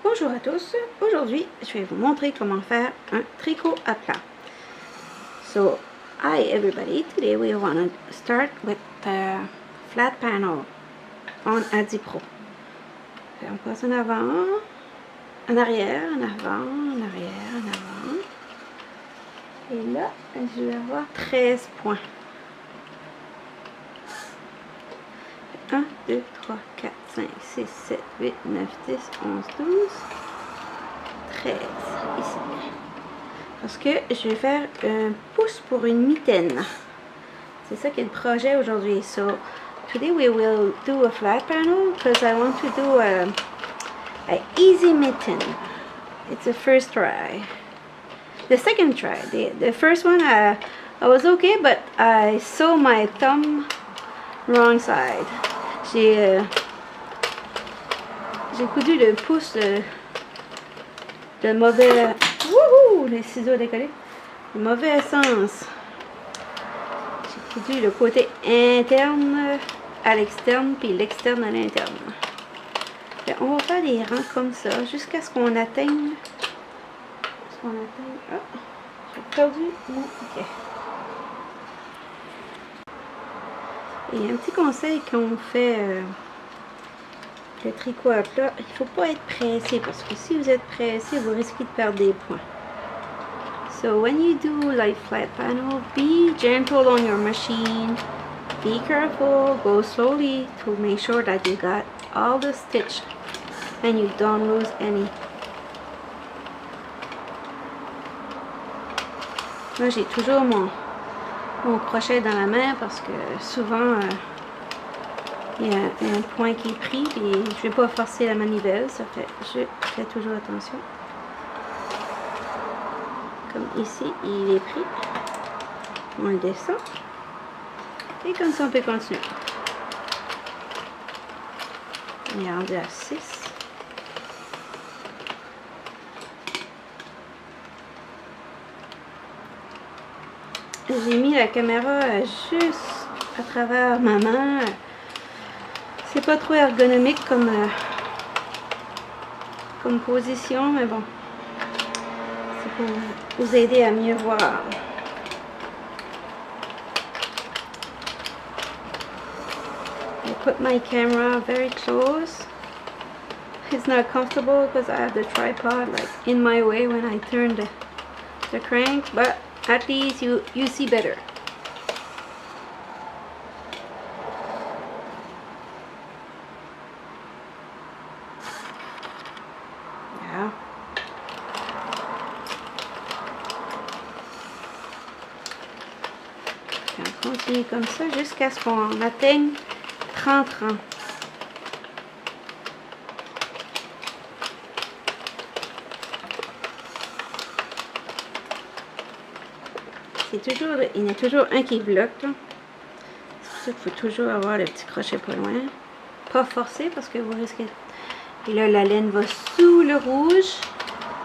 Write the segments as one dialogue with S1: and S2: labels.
S1: Bonjour à tous, aujourd'hui je vais vous montrer comment faire un tricot à plat. So, hi everybody, today we want to start with the flat panel on Adipro. On passe en avant, en arrière, en avant, en arrière, en avant. Et là, je vais avoir 13 points. 1, 2, 3, 4, 5, 6, 7, 8, 9, 10, 11, 12, 13 ici. Parce que je vais faire un pouce pour une mitaine. C'est ça qui est le projet aujourd'hui. So, today we will do a flat panel because I want to do a easy mitten. It's the first try. The second try. The first one I was okay, but I saw my thumb wrong side. J'ai coudu le pouce de mauvais... Wouhou! Les ciseaux décollés. Le mauvais sens. J'ai coudu le côté interne à l'externe, puis l'externe à l'interne. On va faire des rangs comme ça, jusqu'à ce qu'on atteigne... Ah! J'ai perdu mon... Ok. Et un petit conseil qu'on fait le tricot à plat, il ne faut pas être pressé parce que si vous êtes pressé, vous risquez de perdre des points. So when you do like flat panel, be gentle on your machine, be careful, go slowly to make sure that you got all the stitch and you don't lose any. Moi j'ai toujours mon crochet dans la main parce que souvent il y a un point qui est pris et je vais pas forcer la manivelle, ça fait je fais toujours attention. Comme ici il est pris, on le descend et comme ça on peut continuer. On est rendu à 6. J'ai mis la caméra juste à travers ma main. C'est pas trop ergonomique comme position, mais bon. C'est pour vous aider à mieux voir. I put my camera very close. It's not comfortable because I have the tripod like in my way when I turn the crank, but at least you see better. Yeah. On continue comme ça jusqu'à ce qu'on atteigne 30 rangs. Il y en a toujours un qui bloque. C'est pour ça qu'il faut toujours avoir le petit crochet pas loin. Pas forcer parce que vous risquez. Et là, la laine va sous le rouge.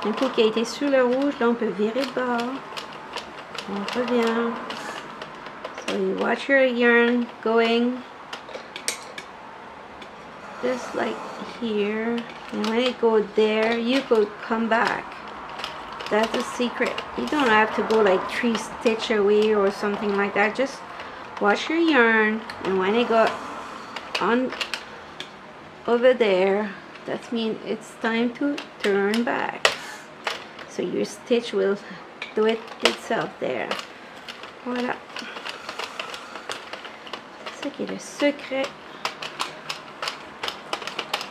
S1: Un coup qui a été sous le rouge, là, on peut virer de bord. On revient. So you watch your yarn going just like here. And when it goes there, you could come back. That's the secret. You don't have to go like 3 stitch away or something like that. Just wash your yarn, and when it got on over there, that means it's time to turn back. So your stitch will do it itself there. Voilà. C'est ça qui est le secret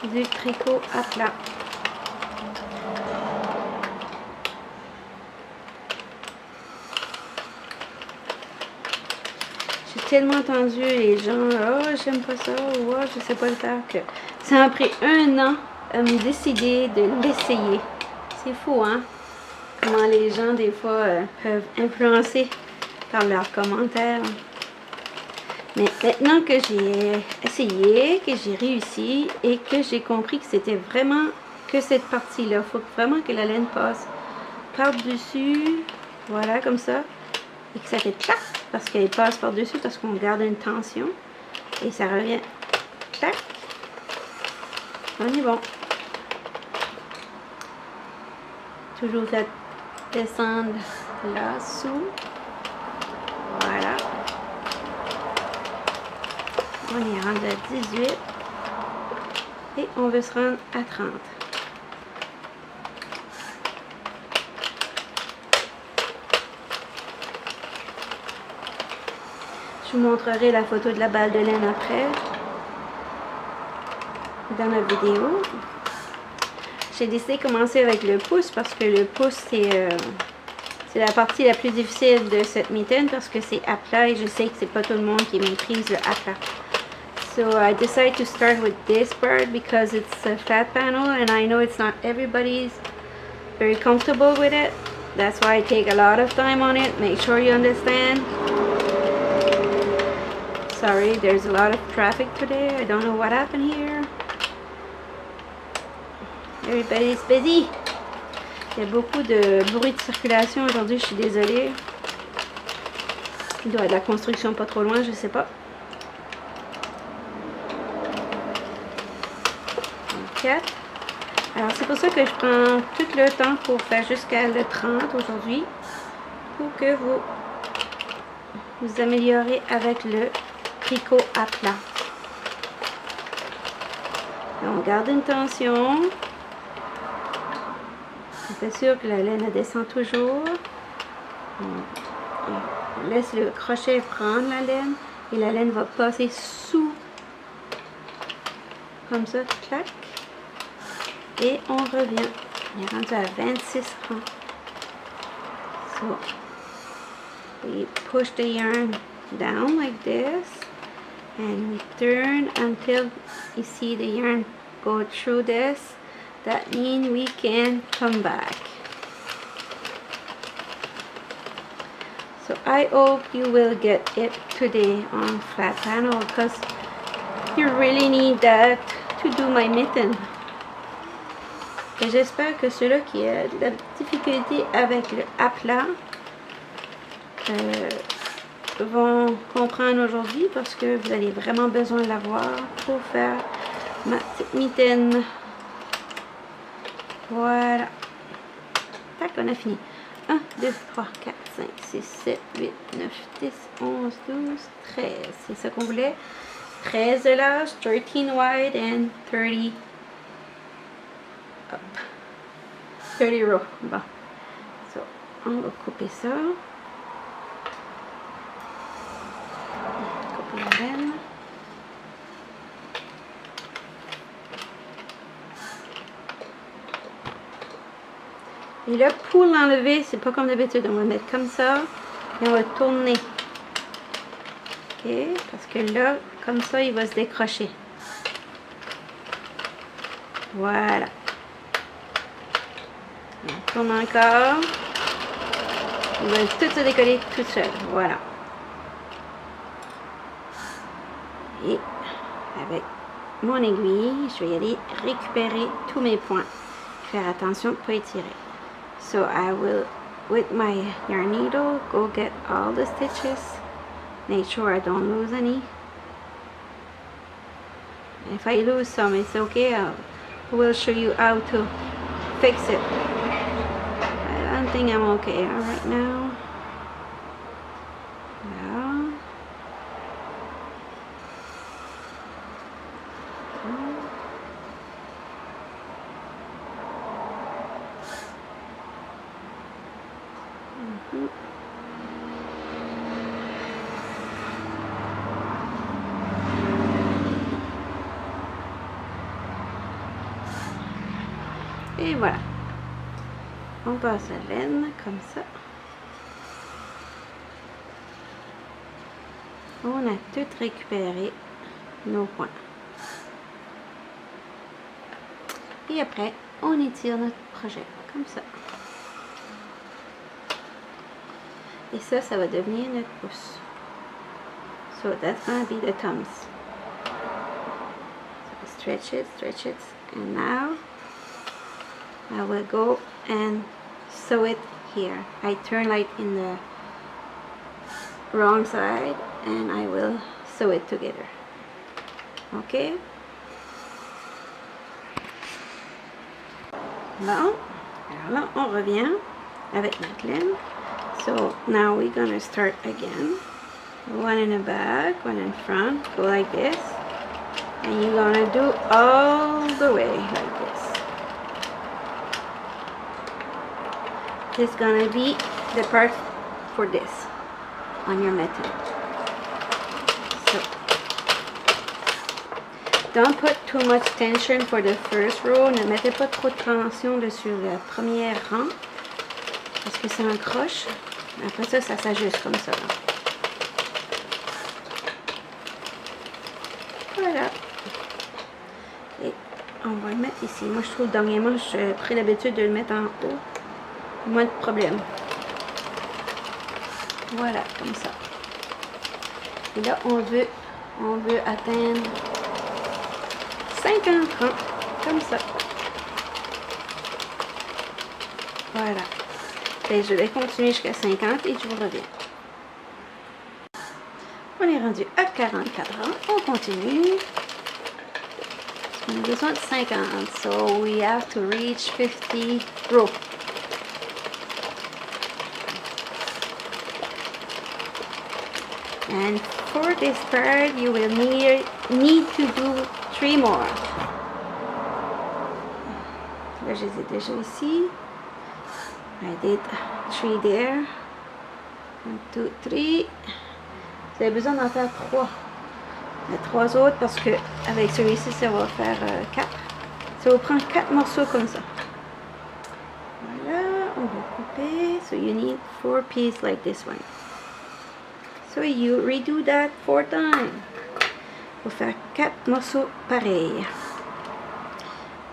S1: du tricot à plat. Tellement entendu les gens, oh j'aime pas ça, ou oh, je sais pas le faire, que ça m'a pris 1 an à me décider de l'essayer. C'est fou, hein? Comment les gens des fois peuvent influencer par leurs commentaires. Mais maintenant que j'ai essayé, que j'ai réussi et que j'ai compris que c'était vraiment que cette partie-là, il faut vraiment que la laine passe par-dessus, voilà comme ça, et que ça fait clac. Parce qu'elle passe par-dessus, parce qu'on garde une tension. Et ça revient. Tac. On est bon. toujours fait descendre là sous. Voilà. On est rendu à 18. Et on veut se rendre à 30. Je vous montrerai la photo de la balle de laine après, dans la vidéo. J'ai décidé de commencer avec le pouce parce que le pouce, c'est la partie la plus difficile de cette mitaine parce que c'est à plat et je sais que c'est pas tout le monde qui maîtrise le à plat. So I decided to start with this part because it's a flat panel and I know it's not everybody's very comfortable with it. That's why I take a lot of time on it. Make sure you understand. Sorry, there's a lot of traffic today. I don't know what happened here. Everybody's busy. Il y a beaucoup de bruit de circulation aujourd'hui, je suis désolée. Il doit y avoir de la construction pas trop loin, je sais pas. 4. Alors c'est pour ça que je prends tout le temps pour faire jusqu'à le 30 aujourd'hui. Pour que vous améliorez avec le tricot à plat. On garde une tension. On fait sûr que la laine descend toujours. On laisse le crochet prendre la laine et la laine va passer sous. Comme ça, clac. Et on revient. On est rendu à 26 rangs. So, we push the yarn down like this. And we turn until you see the yarn go through this. That means we can come back. So I hope you will get it today on flat panel because you really need that to do my mitten. Et j'espère que ceux-là qui ont de la difficulté avec le à plat vont comprendre aujourd'hui parce que vous avez vraiment besoin de l'avoir pour faire ma petite mitaine. Voilà. Tac, on a fini. 1, 2, 3, 4, 5, 6, 7, 8, 9, 10, 11, 12, 13. C'est ça qu'on voulait. 13 de large, 13 wide and 30 up. 30 row. Bon. So, on va couper ça. Couper la laine. Et là, pour l'enlever, c'est pas comme d'habitude. On va mettre comme ça et on va tourner. Ok, parce que là, comme ça, il va se décrocher. Voilà. On tourne encore. Il va tout se décoller tout seul. Voilà. Et avec mon aiguille, je vais y aller récupérer tous mes points. Faire attention de ne pas étirer. So I will, with my yarn needle, go get all the stitches. Make sure I don't lose any. If I lose some, it's okay. I will show you how to fix it. I don't think I'm okay right now. No. Et voilà. On passe la laine comme ça. On a tout récupéré nos points. Et après, on étire notre projet comme ça. Et ça, ça va devenir notre pouce. So that's going to be the thumbs. So stretch it, and now I will go and sew it here. I turn like in the wrong side and I will sew it together. Okay? Bon, Alors là, on revient avec notre laine. So now we're gonna start again. One in the back, one in front. Go like this. And you're gonna do all the way like this. This is gonna be the part for this on your method. So don't put too much tension for the first row. Ne mettez pas trop de tension sur le premier rang parce que ça encroche. Après ça, ça s'ajuste comme ça. Voilà. Et on va le mettre ici. Moi, je trouve dernièrement, j'ai pris l'habitude de le mettre en haut. Moins de problème. Voilà, comme ça. Et là, on veut atteindre 50 rangs, comme ça. Voilà. Et je vais continuer jusqu'à 50 et je vous reviens. On est rendu à 44 rangs. On continue. On a besoin de 50. So we have to reach 50 rows. And for this part, you will need to do 3 more. Là, je les ai déjà ici. I did 3 there. 1, 2, 3. Vous avez besoin d'en faire 3. Les 3 autres parce que avec celui-ci, ça va faire 4. Ça va prendre 4 morceaux comme ça. Voilà, on va couper. So you need 4 pieces like this one. So you redo that 4 times. Il faut faire 4 morceaux pareils.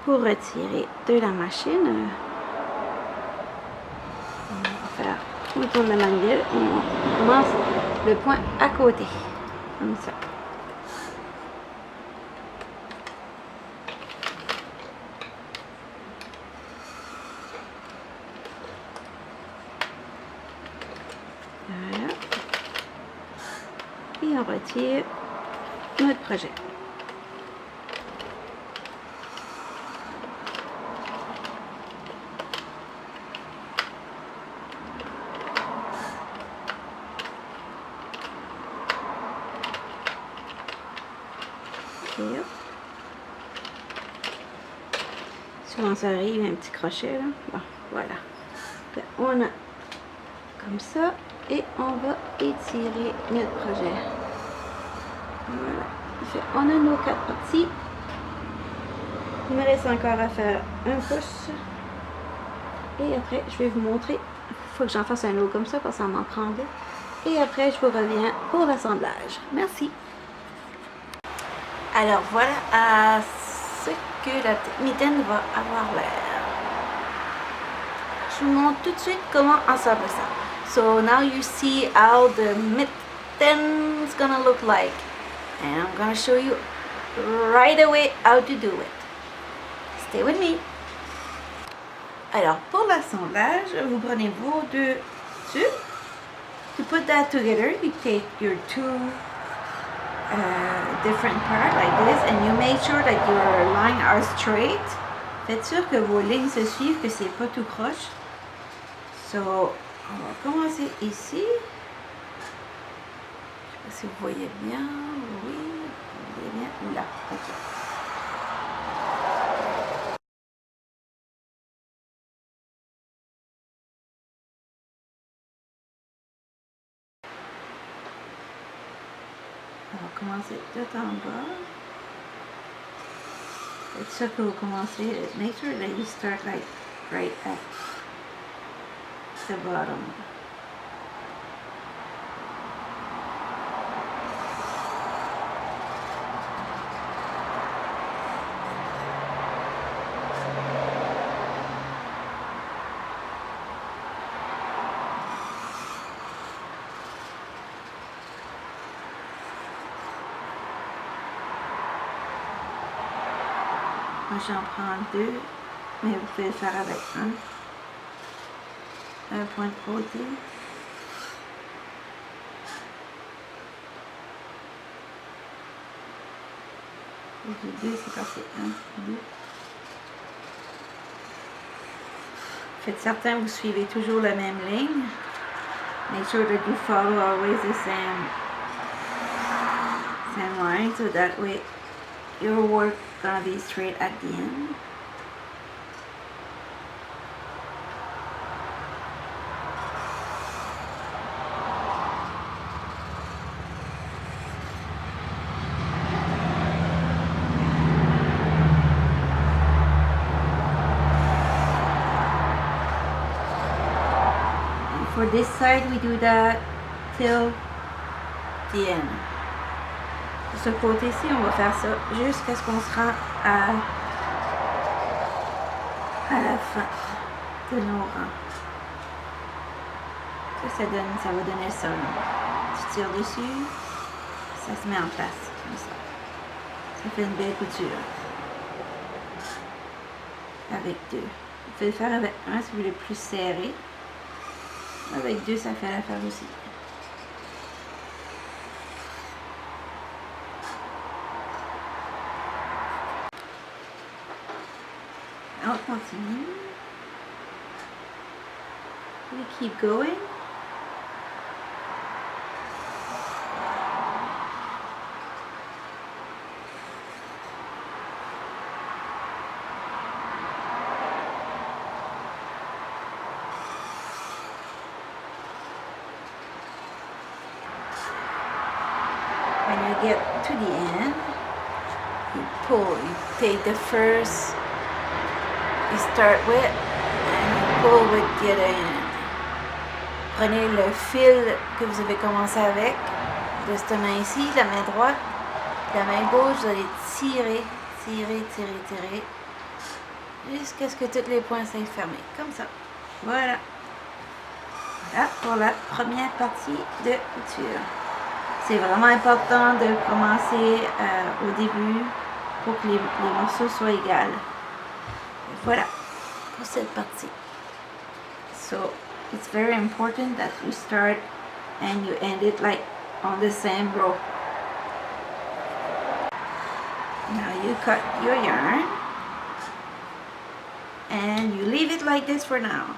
S1: Pour retirer de la machine, on va faire, on tourne la manivelle, on commence le point à côté, comme ça. Voilà. Et on retire notre projet. Souvent ça arrive un petit crochet là. Bon, voilà. Là, on a comme ça et on va étirer notre projet. Voilà. On a nos 4 parties. Il me reste encore à faire un pouce. Et après, je vais vous montrer. Il faut que j'en fasse un autre comme ça parce que ça m'en prend deux. Et après, je vous reviens pour l'assemblage. Merci. Alors voilà à ce que la petite mitaine va avoir l'air. Je vous montre tout de suite comment assembler ça. So now you see how the mitten is gonna look like. And I'm gonna show you right away how to do it. Stay with me. Alors pour l'assemblage, vous prenez vos 2 tubes. To put that together, you take your 2 different parts like this and you make sure that your lines are straight. Faites sûr que vos lignes se suivent, que c'est pas tout croche. So, on va commencer ici. Je sais pas si vous voyez bien. Oui, vous voyez bien. Là, ok. On va commencer tout en bas. Faites sûr que vous commencez. Make sure that you start like right at the bottom. Moi j'en prends 2, mais vous pouvez le faire avec un point de côté. Et 2, c'est passé 1, 2.
S2: Faites certain que vous suivez toujours la même ligne. Make sure that you follow always the same line, so that way your work gonna be straight at the end. For this side, we do that till the end. De ce côté-ci, on va faire ça jusqu'à ce qu'on sera à la fin de nos rangs. Ça va donner ça. Tu tires dessus, ça se met en place comme ça. Ça fait une belle couture. Avec deux. Vous pouvez le faire avec un si vous voulez plus serré. Avec deux, ça fait l'affaire aussi. On continue. We keep going. When you get to the end, you pull, you take the first, you start with, and you pull with the other end. Prenez le fil que vous avez commencé avec, de cette main ici, la main droite, la main gauche, vous allez tirer, jusqu'à ce que tous les points soient fermés, comme ça. Voilà. Voilà pour la première partie de couture. C'est vraiment important de commencer au début pour que les morceaux soient égaux. Voilà pour cette partie. So it's very important that you start and you end it like on the same row. Now you cut your yarn and you leave it like this for now.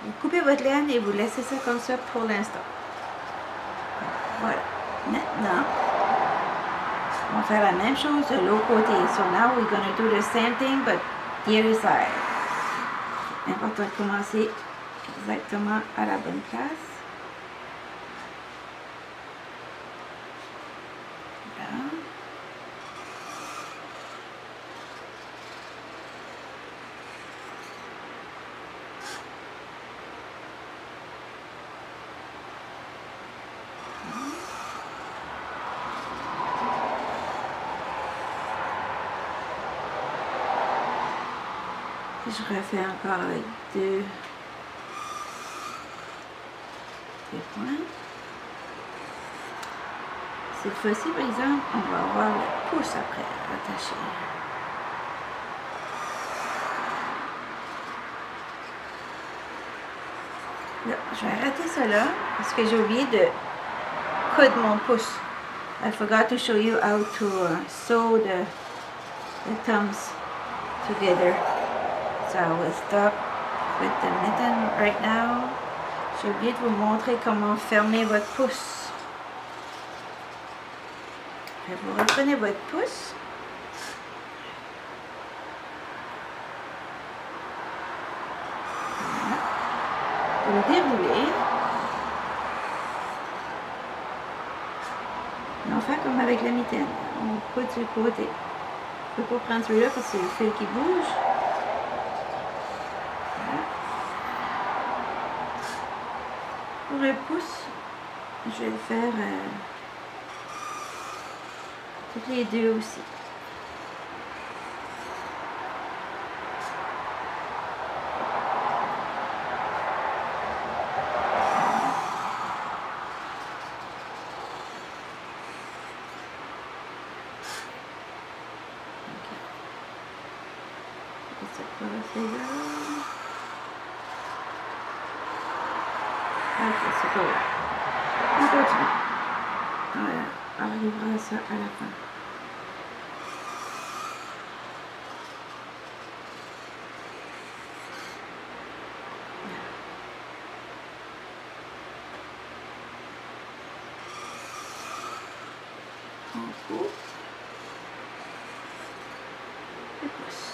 S2: Vous coupez votre laine et vous laissez ça comme ça pour l'instant. Voilà. Maintenant, on va faire la même chose de l'autre côté. So now we're going to do the same thing but the other side. Important de commencer exactement à la bonne place. Voilà. Je refais encore avec deux points. Cette fois-ci, par exemple, on va avoir le pouce après attaché. Là, je vais arrêter ça là parce que j'ai oublié de coudre mon pouce. I forgot to show you how to sew the thumbs together. So I will stop with the mitten right now. J'ai oublié de vous montrer comment fermer votre pouce. Et vous reprenez votre pouce. Voilà. Vous le déroulez. On fait comme avec la mitaine. On coude sur le côté. Je ne peux pas prendre celui-là parce que c'est le fil qui bouge. Pour le pouce, je vais le faire toutes les deux aussi. Ok, c'est pas vrai. On continue. Voilà, on arrivera à ça à la fin. Oups. Je pousse.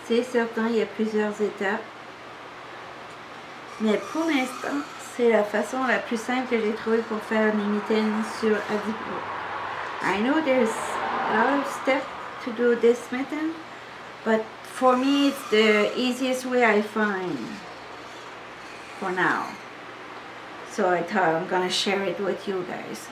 S2: C'est certain, il y a plusieurs étapes. Mais pour l'instant, c'est la façon la plus simple que j'ai trouvée pour faire mes mitaines sur Adipro. I know there's a lot of steps to do this mitten, but for me it's the easiest way I find for now. So I thought I'm gonna share it with you guys.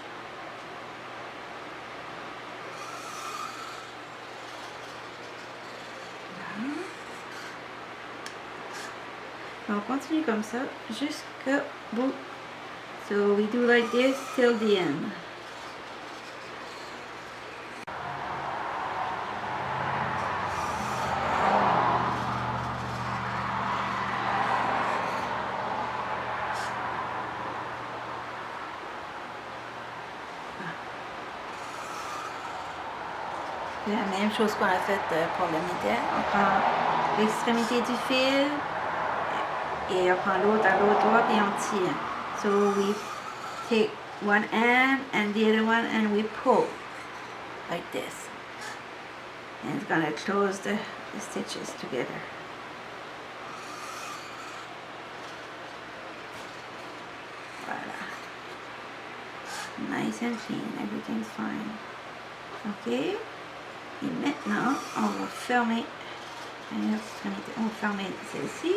S2: On continue comme ça jusqu'au bout. So we do like this till the end. La même chose qu'on a fait pour le mitaine. On prend l'extrémité du fil et on prend l'autre à l'autre droite et on tire. So we take one end and the other one and we pull like this. And it's gonna close the stitches together. Voilà. Nice and clean, everything's fine. Ok. Et maintenant, on va fermer. On va fermer celle-ci.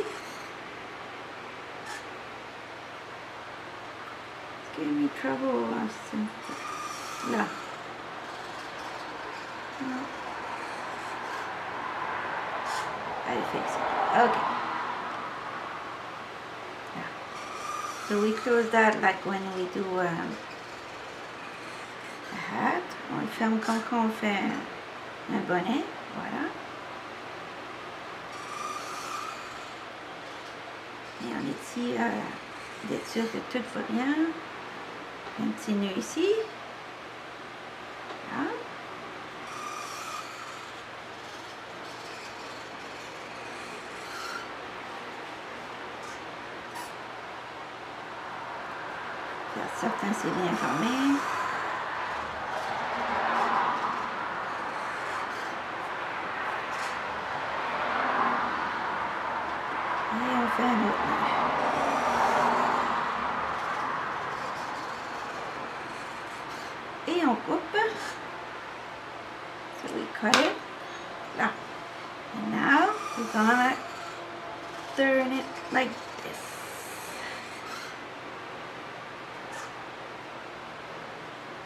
S2: Give me trouble. Là. No. I fix it. Okay. Yeah. So we close that like when we do a hat. On le ferme comme quand on fait un bonnet. Voilà. Et on étire d'être sûr que tout va bien. Un petit nœud ici. Voilà. Certains c'est bien fermé. Et on fait un autre nœud. Et on coupe. So we cut it. Là. And now we're gonna turn it like this.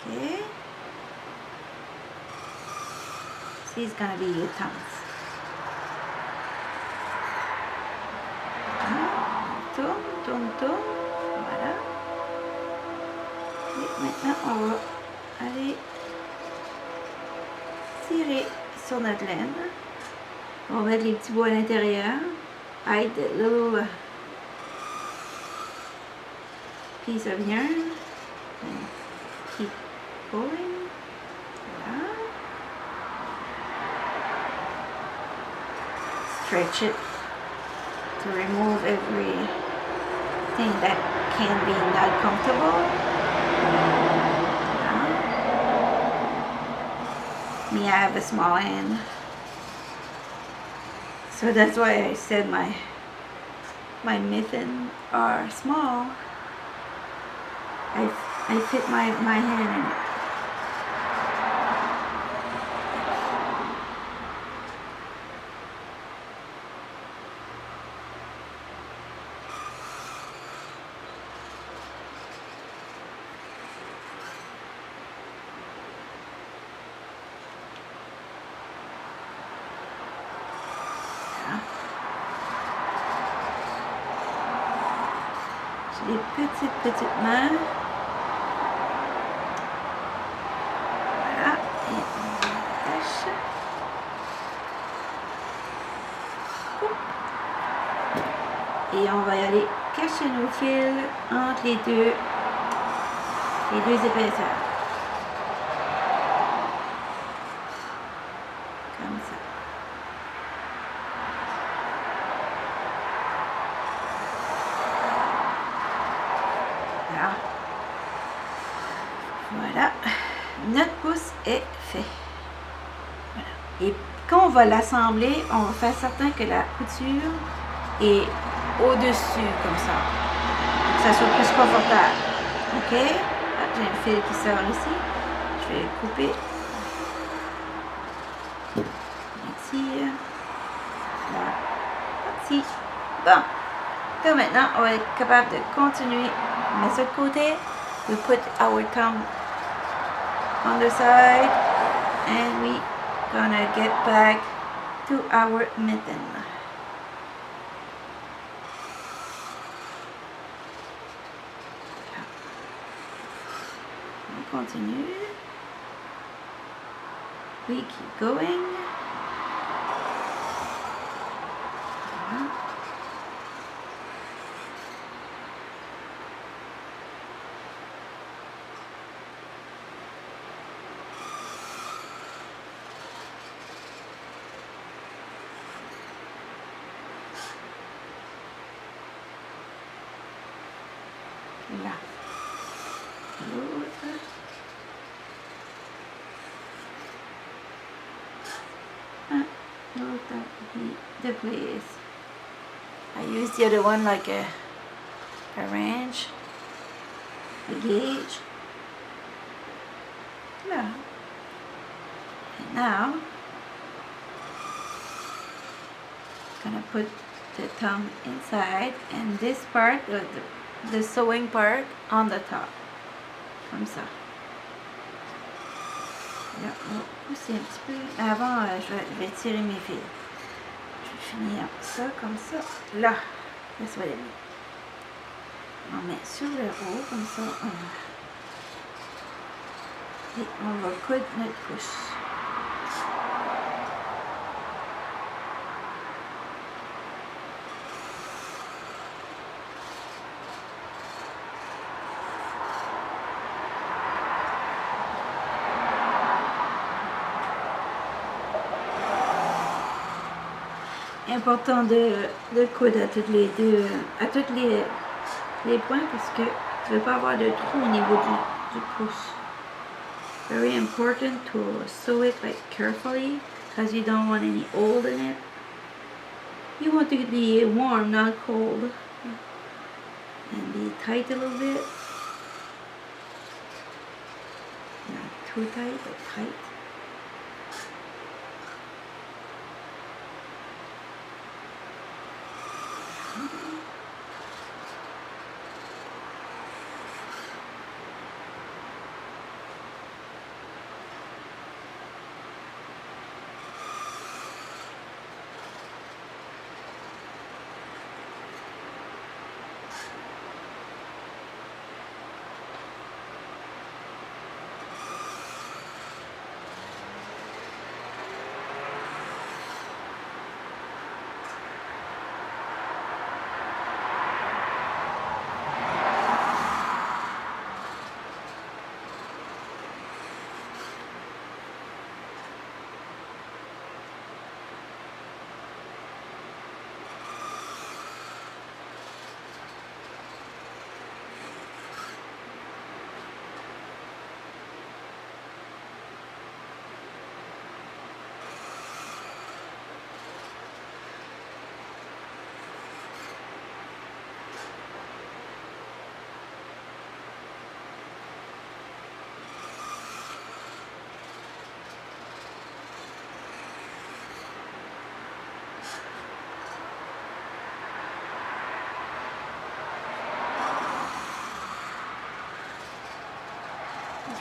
S2: Okay. See, it's gonna be your thumbs. Tourne, tourne, tourne. Voilà. Et maintenant, on va aller tirer sur notre laine. On va mettre les petits bouts à l'intérieur. Hide the little piece of yarn. And keep pulling. Voilà. Stretch it to remove everything that can be not comfortable. Me, I have a small hand, so that's why I said my mittens are small. I fit my hand in it. J'ai des petites mains. Voilà. Et on attache. Et on va y aller chercher nos fils entre les deux épaisseurs. Comme ça. Voilà. Notre pouce est fait. Voilà. Et quand on va l'assembler, on va faire certain que la couture est au-dessus, comme ça. Pour que ça soit plus confortable. OK? Ah, j'ai un fil qui sort ici. Je vais le couper. Ici. Là. Ici. Bon. Donc maintenant, on va être capable de continuer. On met ça de côté. We put our thumb on the side. And we gonna get back to our mitten. On continue. We keep going. Voilà. Là. L'autre. L'autre the place. I use the other one like a wrench, a gauge. Là. And now, gonna put the thumb inside and this part, the sewing part, on the top. Comme ça. Là, on va pousser un petit peu. Avant, je vais tirer mes fils. Je vais finir ça comme ça. Là, ça soit les mieux. On met sur le haut, comme ça. Et on va coudre notre couche. Important de coudre à toutes les deux, à tous les points parce que tu ne veux pas avoir de trou au niveau du pouce. Very important to sew it like carefully because you don't want any old in it. You want it to be warm, not cold, and be tight a little bit. Not too tight, but tight.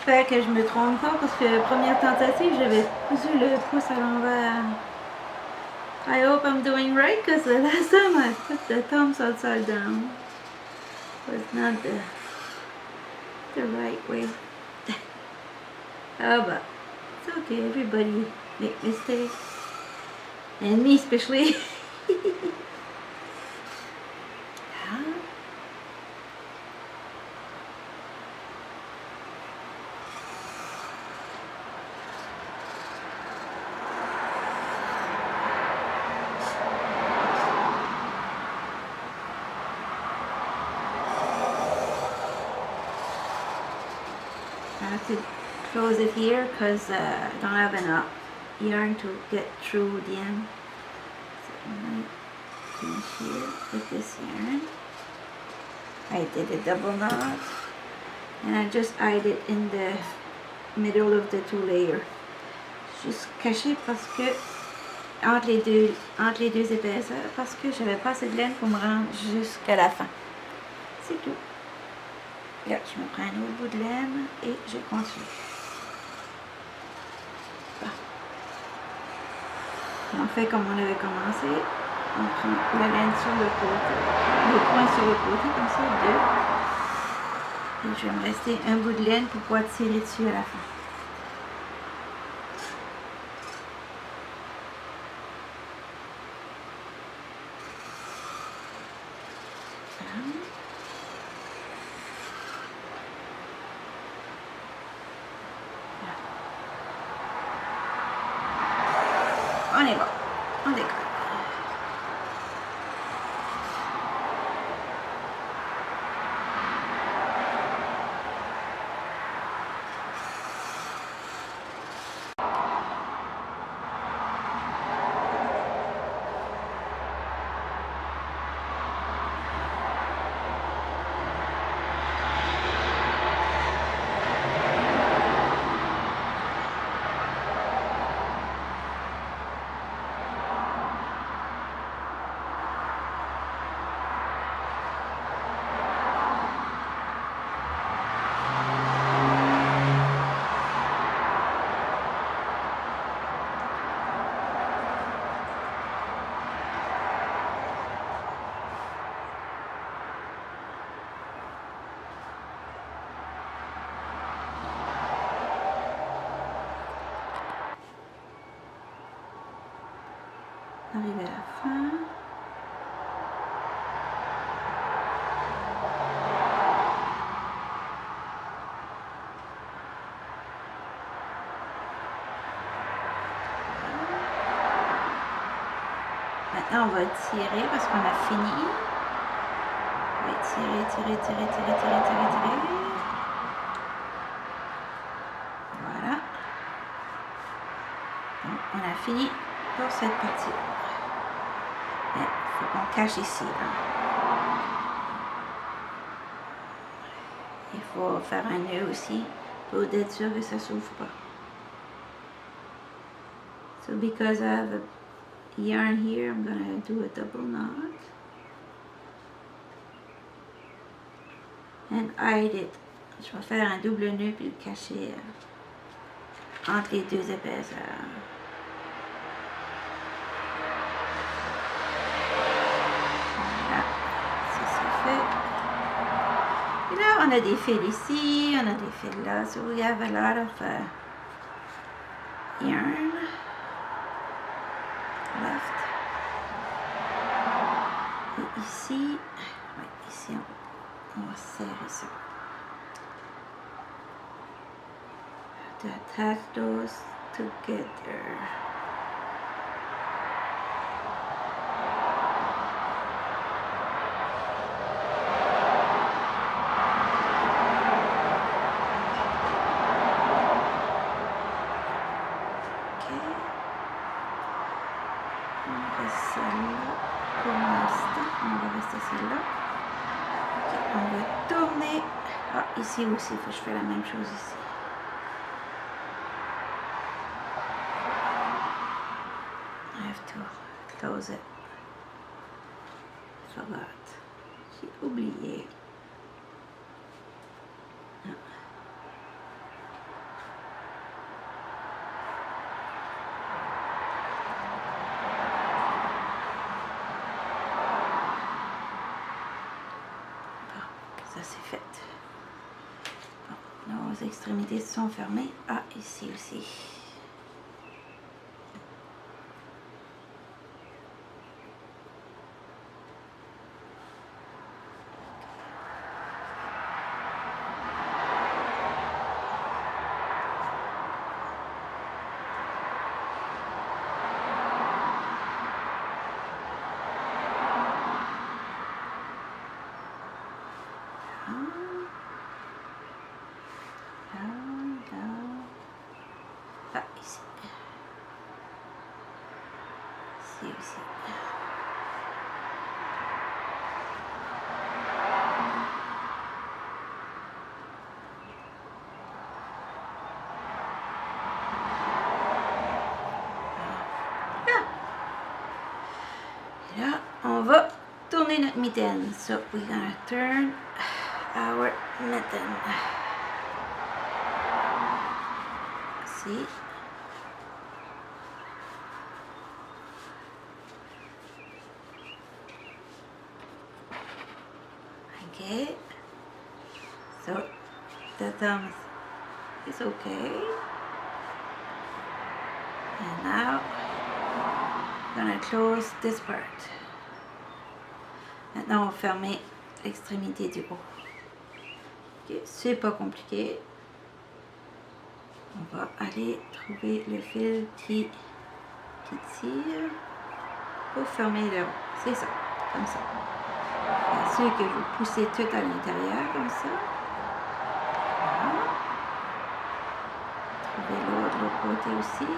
S2: J'espère que je me trompe pas parce que première tentative, j'avais cousu le pouce à l'envers. I hope I'm doing right because the last time I put the thumbs upside down was not the right way. Ah but it's okay, everybody make mistakes. And me especially. I have to close it here because I don't have enough yarn to get through the end. So I'm going to finish here with this yarn. I did a double knot and I just hide it in the middle of the two layers. Juste caché parce que entre les deux épaisseurs, parce que j'avais pas assez de laine pour me rendre jusqu'à la fin. C'est tout. Là, je me prends un autre bout de laine et je continue. Bon. On fait comme on avait commencé. On prend la laine sur le côté, le point sur le côté, comme ça, deux. Et je vais me rester un bout de laine pour pouvoir tirer dessus à la fin. On est bon, on décolle. Arrivé à la fin. Maintenant, on va tirer parce qu'on a fini. On va tirer. Voilà. Donc, on a fini pour cette partie. Il faut qu'on cache ici. Là. Il faut faire un nœud aussi pour être sûr que ça ne s'ouvre pas. So because I have a yarn here, I'm going to do a double knot. And hide it. Je vais faire un double nœud puis le cacher entre les deux épaisseurs. Et là, on a des fils ici, on a des fils là. So we have a lot of yarn left. Et ici, ouais, ici on va serrer ça. To attach those together. Ici aussi, il faut que je fasse la même chose ici. I have to close it. Forgot. J'ai oublié. Ça c'est fait. Bon, nos extrémités sont fermées. Ah, ici aussi. Ah, ici. Ici aussi. Là, on va tourner notre mitaine. So, we're gonna turn our mitten. See? Okay. So, the thumb is okay. And now, I'm gonna close this part. Maintenant, on va fermer l'extrémité du haut. Okay. C'est pas compliqué. On va aller trouver le fil qui tire pour fermer le rond. C'est ça, comme ça. Bien sûr que vous poussez tout à l'intérieur, comme ça. Voilà. Trouvez l'autre de l'autre côté aussi.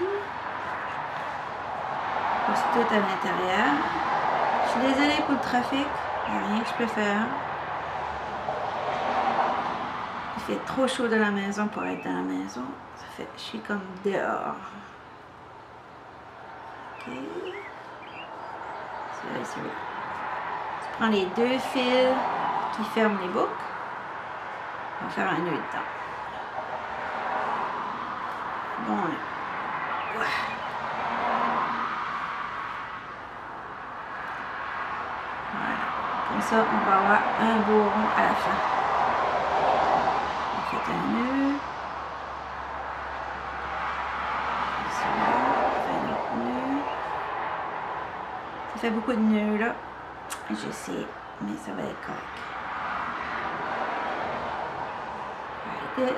S2: Pousse tout à l'intérieur. Je suis désolée pour le trafic. Il n'y a rien que je peux faire. Il fait trop chaud dans la maison pour être dans la maison. Ça fait, je suis comme dehors. Ok. Celui-là. Tu prends les deux fils qui ferment les boucles. On va faire un nœud dedans. Bon nœud. Ouais. Voilà. Comme ça, on va avoir un beau rond à la fin. On fait un nœud. Celui-là, on fait un autre nœud. Ça fait beaucoup de nœuds là. Je sais, mais ça va être correct. Very good.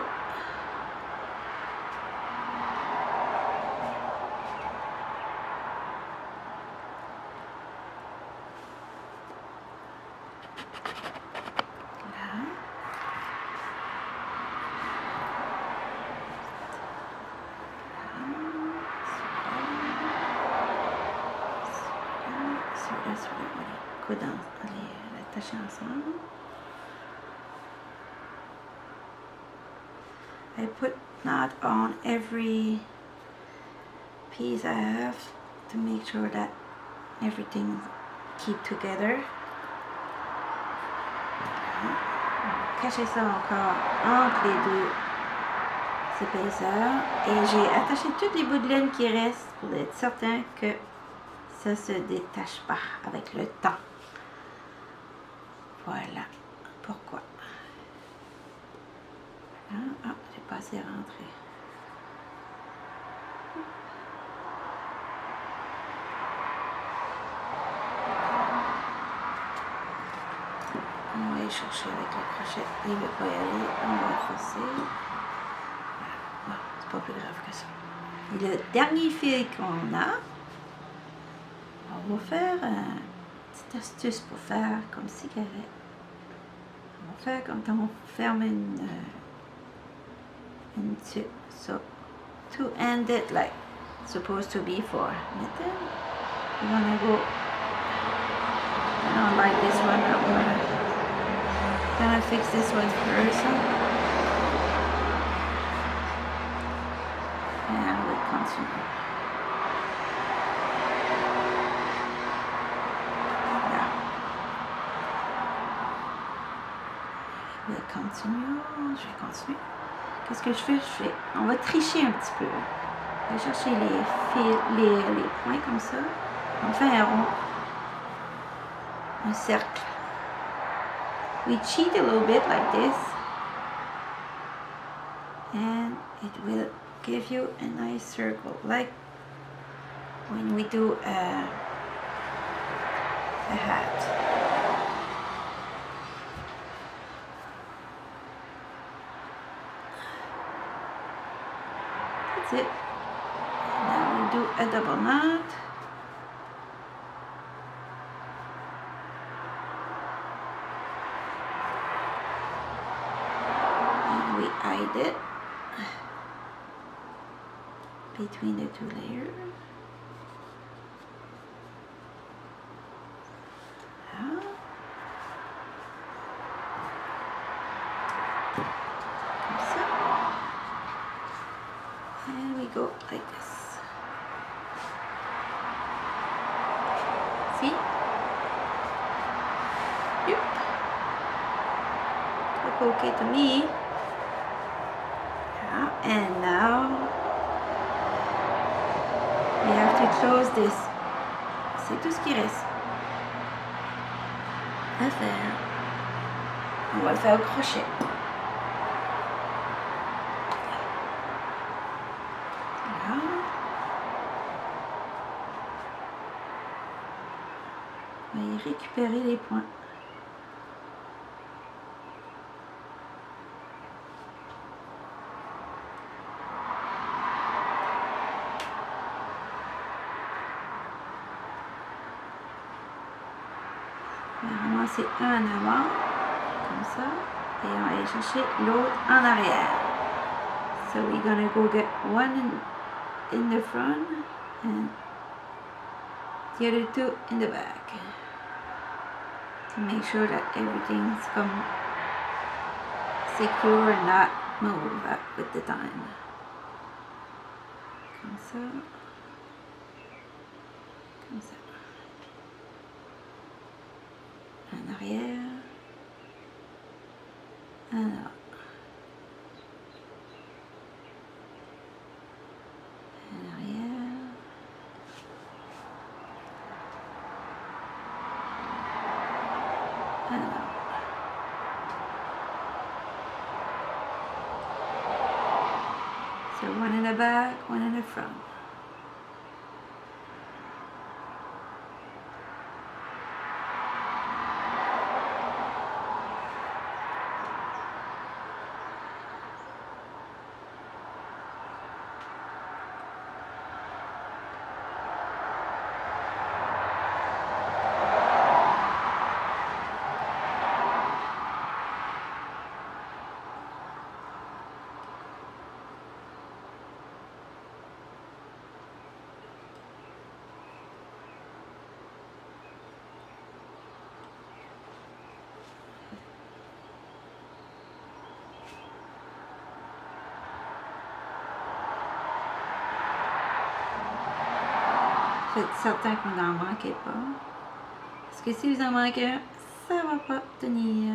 S2: L'attacher ensemble. I put knot on every piece I have to make sure that everything keep together. Cacher ça encore entre les deux épaisseurs et j'ai attaché toutes les bouts de laine qui restent pour être certain que ça se détache pas avec le temps. Voilà pourquoi. Ah, j'ai pas assez rentré. On va aller chercher avec le crochet. Il ne veut pas y aller. On va forcer. Voilà. Bon, c'est pas plus grave que ça. Et le dernier fil qu'on a, on va faire une petite astuce pour faire comme cigarette. On va faire comme quand on ferme une tube. So, to end it like it's supposed to be for mitten, we're gonna go. I don't like this one. I'm gonna fix this one first. And we'll continue. Je vais continuer. Qu'est-ce que je fais? On va tricher un petit peu. On va chercher les fils, les points comme ça. On fait un rond. Un cercle. We cheat a little bit like this. And it will give you a nice circle. Like when we do a hat. That's it. Now we do a double knot. And we hide it. between the two layers. Là. Comme ça. And we go like this. See? Yep. Look okay to me. Yeah. And now we have to close this. C'est tout ce qui reste à faire. On va le faire au crochet. Là. On va y récupérer les points. On va ramasser un en avant, comme ça, et on va aller chercher l'autre en arrière. So we're gonna go get one in the front and the other two in the back to make sure that everything's secure and not move with the time. Comme ça. Comme ça. En arrière. En avant. En arrière. En avant. So one in the back, one in the front. Faites certain que vous n'en manquez pas. Parce que si vous en manquez un, ça ne va pas tenir.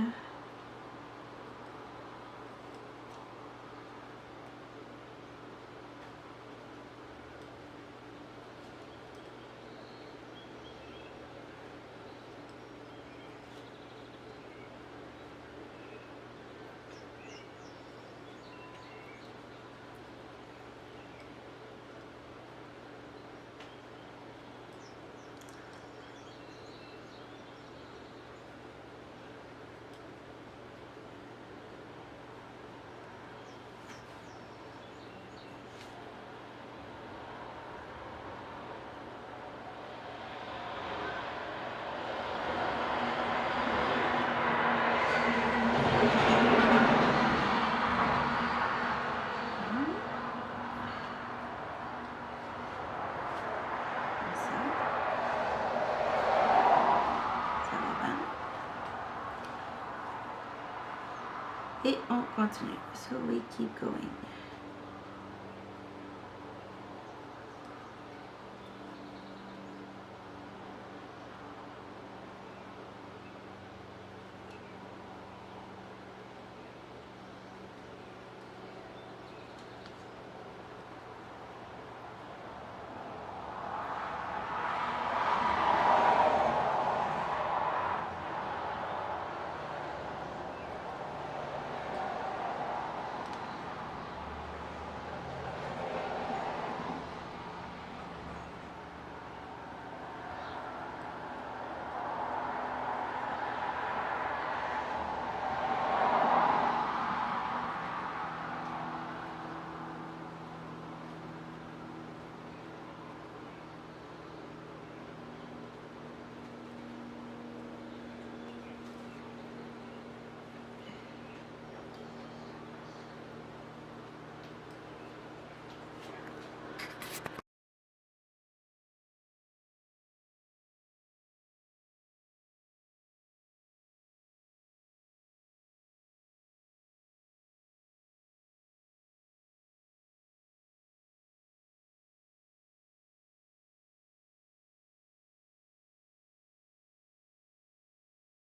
S2: Et on continue. So we keep going.